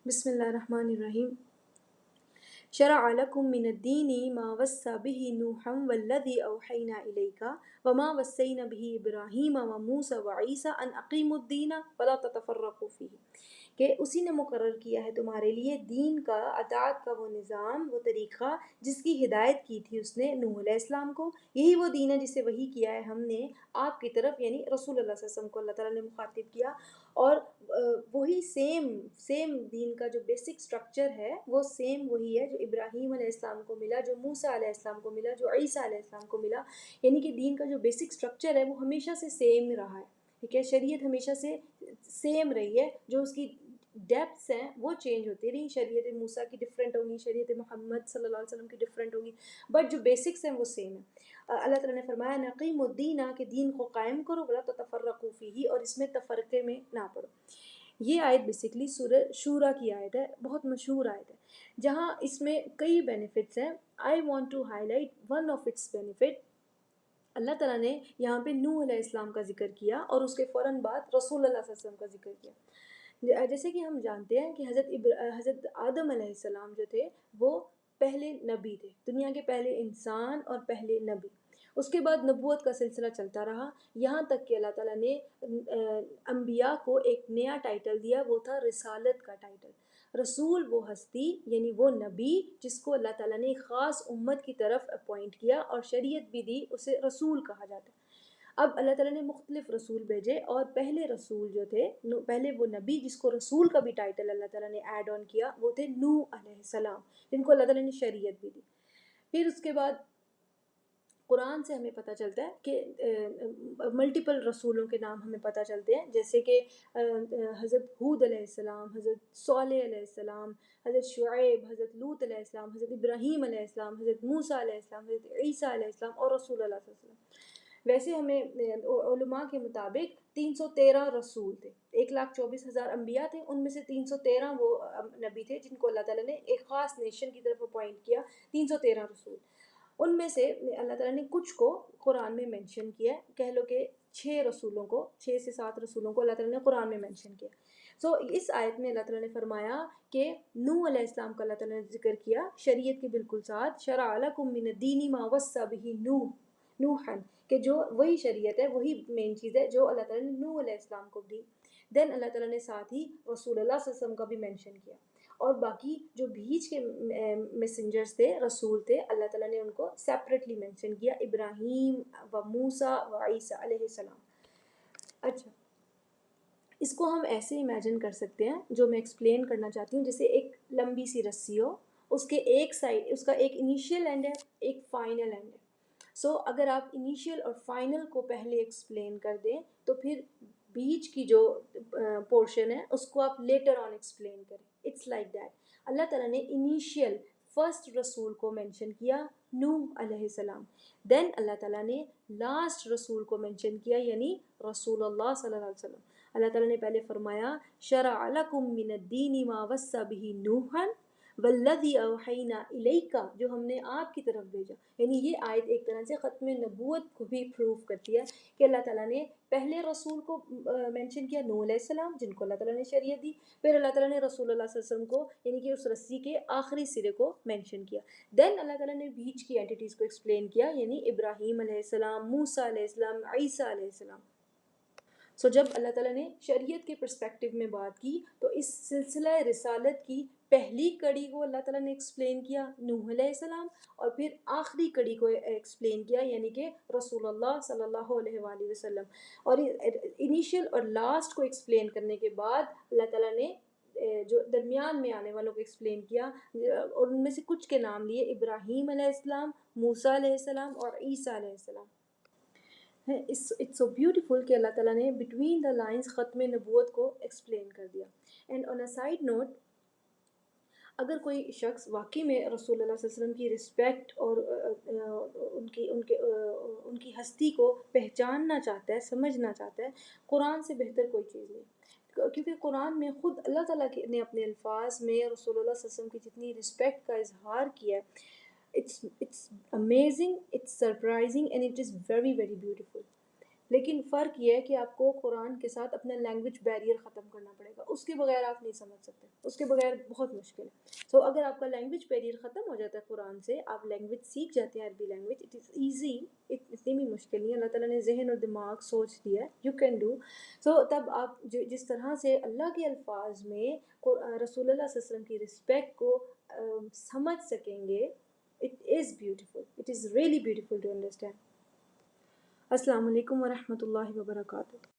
بسم اللہ الرحمن الرحیم. شرع لکم من الدین ما وصى به نوحا والذی اوحینا الیک وما وصینا به ابراہیم وموسیٰ وعیسیٰ ان اقیموا الدین ولا تتفرقوا فیہ، کہ اسی نے مقرر کیا ہے تمہارے لیے دین کا، اطاعت کا وہ نظام، وہ طریقہ جس کی ہدایت کی تھی اس نے نوح علیہ السلام کو. یہی وہ دین ہے جسے وحی کیا ہے ہم نے آپ کی طرف، یعنی رسول اللہ صلی اللہ علیہ وسلم کو اللہ تعالیٰ نے مخاطب کیا. اور وہی سیم دین کا جو بیسک سٹرکچر ہے وہ سیم وہی ہے جو ابراہیم علیہ السلام کو ملا، جو موسیٰ علیہ السلام کو ملا، جو عیسیٰ علیہ السلام کو ملا. یعنی کہ دین کا جو بیسک سٹرکچر ہے وہ ہمیشہ سے سیم رہا ہے. ٹھیک ہے، شریعت ہمیشہ سے سیم رہی ہے، جو اس کی ڈیپتھس ہیں وہ چینج ہوتی رہی. شریعت موسیٰ کی ڈفرینٹ ہوگی، شریعت محمد صلی اللہ علیہ وسلم کی ڈفرینٹ ہوگی، بٹ جو بیسکس ہیں وہ سیم ہیں. اللہ تعالیٰ نے فرمایا نقیم الدین، کہ دین کو قائم کرو، ولا تتفرقوا فیہ، اور اس میں تفرقے میں نہ پڑو. یہ آیت بیسکلی سورہ شورا کی آیت ہے، بہت مشہور آیت ہے، جہاں اس میں کئی بینیفٹس ہیں. I want to highlight one of its benefit. اللہ تعالیٰ نے یہاں پہ نوح علیہ السلام کا ذکر کیا اور اس کے فوراً بعد رسول اللہ صلی اللہ علیہ وسلم کا ذکر کیا. جیسے کہ ہم جانتے ہیں کہ حضرت آدم علیہ السلام جو تھے وہ پہلے نبی تھے، دنیا کے پہلے انسان اور پہلے نبی. اس کے بعد نبوت کا سلسلہ چلتا رہا، یہاں تک کہ اللہ تعالیٰ نے انبیاء کو ایک نیا ٹائٹل دیا، وہ تھا رسالت کا ٹائٹل. رسول وہ ہستی، یعنی وہ نبی جس کو اللہ تعالیٰ نے خاص امت کی طرف اپوائنٹ کیا اور شریعت بھی دی، اسے رسول کہا جاتا ہے. اب اللہ تعالیٰ نے مختلف رسول بھیجے، اور پہلے رسول جو تھے، پہلے وہ نبی جس کو رسول کا بھی ٹائٹل اللہ تعالیٰ نے ایڈ آن کیا، وہ تھے نوح علیہ السلام، جن کو اللہ تعالیٰ نے شریعت بھی دی. پھر اس کے بعد قرآن سے ہمیں پتہ چلتا ہے کہ ملٹیپل رسولوں کے نام ہمیں پتہ چلتے ہیں، جیسے کہ حضرت ہود علیہ السلام، حضرت صالح علیہ السلام، حضرت شعیب، حضرت لوط علیہ السلام، حضرت ابراہیم علیہ السلام، حضرت موسیٰ علیہ السلام، حضرت عیسیٰ علیہ السلام اور رسول اللہ صلی اللہ علیہ وسلم. ویسے ہمیں علماء کے مطابق 313 رسول تھے، 1,24,000 انبیاء تھے، ان میں سے 313 وہ نبی تھے جن کو اللہ تعالیٰ نے ایک خاص نیشن کی طرف اپوائنٹ کیا. 313 رسول، ان میں سے اللہ تعالیٰ نے کچھ کو قرآن میں مینشن کیا ہے. کہہ لو کہ 6 رسولوں کو، 6 سے 7 رسولوں کو اللہ تعالیٰ نے قرآن میں مینشن کیا. سو اس آیت میں اللہ تعالیٰ نے فرمایا کہ نوح علیہ السلام کا اللہ تعالیٰ نے ذکر کیا شریعت کے بالکل ساتھ. شرع لکم من الدین ما وصى به نوحا، کہ جو وہی شریعت ہے، وہی مین چیز ہے جو اللہ تعالیٰ نے نوح علیہ السلام کو دی. دین اللہ تعالیٰ نے ساتھ ہی رسول اللہ صلی اللہ علیہ وسلم کا بھی مینشن کیا، اور باقی جو بھیج کے میسنجرز تھے، رسول تھے، اللہ تعالیٰ نے ان کو سیپریٹلی مینشن کیا، ابراہیم و موسیٰ و عیسیٰ علیہ السلام. اچھا، اس کو ہم ایسے امیجن کر سکتے ہیں، جو میں ایکسپلین کرنا چاہتی ہوں، جیسے ایک لمبی سی رسی ہو، اس کے ایک سائڈ، اس کا ایک انیشیل اینڈ ہے، ایک فائنل اینڈ ہے. سو اگر آپ انیشیل اور فائنل کو پہلے ایکسپلین کر دیں تو پھر بیچ کی جو پورشن ہے اس کو آپ لیٹر آن ایکسپلین کریں. It's like that. اللہ تعالیٰ نے انیشیل فرسٹ رسول کو مینشن کیا، نوح علیہ السلام. دین اللہ تعالیٰ نے لاسٹ رسول کو مینشن کیا، یعنی رسول اللہ صلی اللہ علیہ وسلم. اللہ تعالیٰ نے پہلے فرمایا شرع لکم من الدین ما وصى به نوحا والذی اوحینا الیک، جو ہم نے آپ کی طرف بھیجا. یعنی یہ آیت ایک طرح سے ختم نبوت کو بھی پروف کرتی ہے کہ اللہ تعالیٰ نے پہلے رسول کو مینشن کیا، نوح علیہ السلام، جن کو اللہ تعالیٰ نے شریعت دی. پھر اللہ تعالیٰ نے رسول اللہ صلی اللہ علیہ وسلم کو، یعنی کہ اس رسی کے آخری سرے کو مینشن کیا. دین اللہ تعالیٰ نے بیچ کی اینٹیٹیز کو ایکسپلین کیا، یعنی ابراہیم علیہ السلام، موسیٰ علیہ السلام، عیسیٰ علیہ السلام. سو جب اللہ تعالیٰ نے شریعت کے پرسپیکٹو میں بات کی تو اس سلسلہ رسالت کی پہلی کڑی کو اللہ تعالیٰ نے ایکسپلین کیا، نوح علیہ السلام، اور پھر آخری کڑی کو ایکسپلین کیا، یعنی کہ رسول اللہ صلی اللہ علیہ وآلہ وسلم. اور انیشیل اور لاسٹ کو ایکسپلین کرنے کے بعد اللہ تعالیٰ نے جو درمیان میں آنے والوں کو ایکسپلین کیا، اور ان میں سے کچھ کے نام لیے، ابراہیم علیہ السلام، موسیٰ علیہ السلام اور عیسیٰ علیہ السلام. اٹس سو بیوٹیفل کہ اللہ تعالیٰ نے بٹوین دا لائنس ختم نبوت کو ایکسپلین کر دیا. And on a side note, اگر کوئی شخص واقعی میں رسول اللہ صلی اللہ علیہ وسلم کی رسپیکٹ اور ان کی ہستی کو پہچاننا چاہتا ہے، سمجھنا چاہتا ہے، قرآن سے بہتر کوئی چیز نہیں. کیونکہ قرآن میں خود اللہ تعالیٰ نے اپنے الفاظ میں رسول اللہ صلی اللہ علیہ وسلم کی جتنی رسپیکٹ کا اظہار کیا ہے، it's amazing, it's surprising and it is very very beautiful. لیکن فرق یہ ہے کہ آپ کو قرآن کے ساتھ اپنا لینگویج بیریئر ختم کرنا پڑے گا، اس کے بغیر آپ نہیں سمجھ سکتے، اس کے بغیر بہت مشکل ہے. سو اگر آپ کا لینگویج بیریئر ختم ہو جاتا ہے قرآن سے، آپ لینگویج سیکھ جاتے ہیں عربی لینگویج، اٹ از ایزی، اتنی بھی مشکل نہیں ہے. اللہ تعالیٰ نے ذہن اور دماغ سوچ دیا ہے، یو کین ڈو. سو تب آپ جس طرح سے اللہ کے الفاظ میں رسول اللہ صلی اللہ علیہ وسلم کی رسپیکٹ کو سمجھ سکیں گے، it is beautiful, it is really beautiful to understand. السلام علیکم ورحمۃ اللہ وبرکاتہ.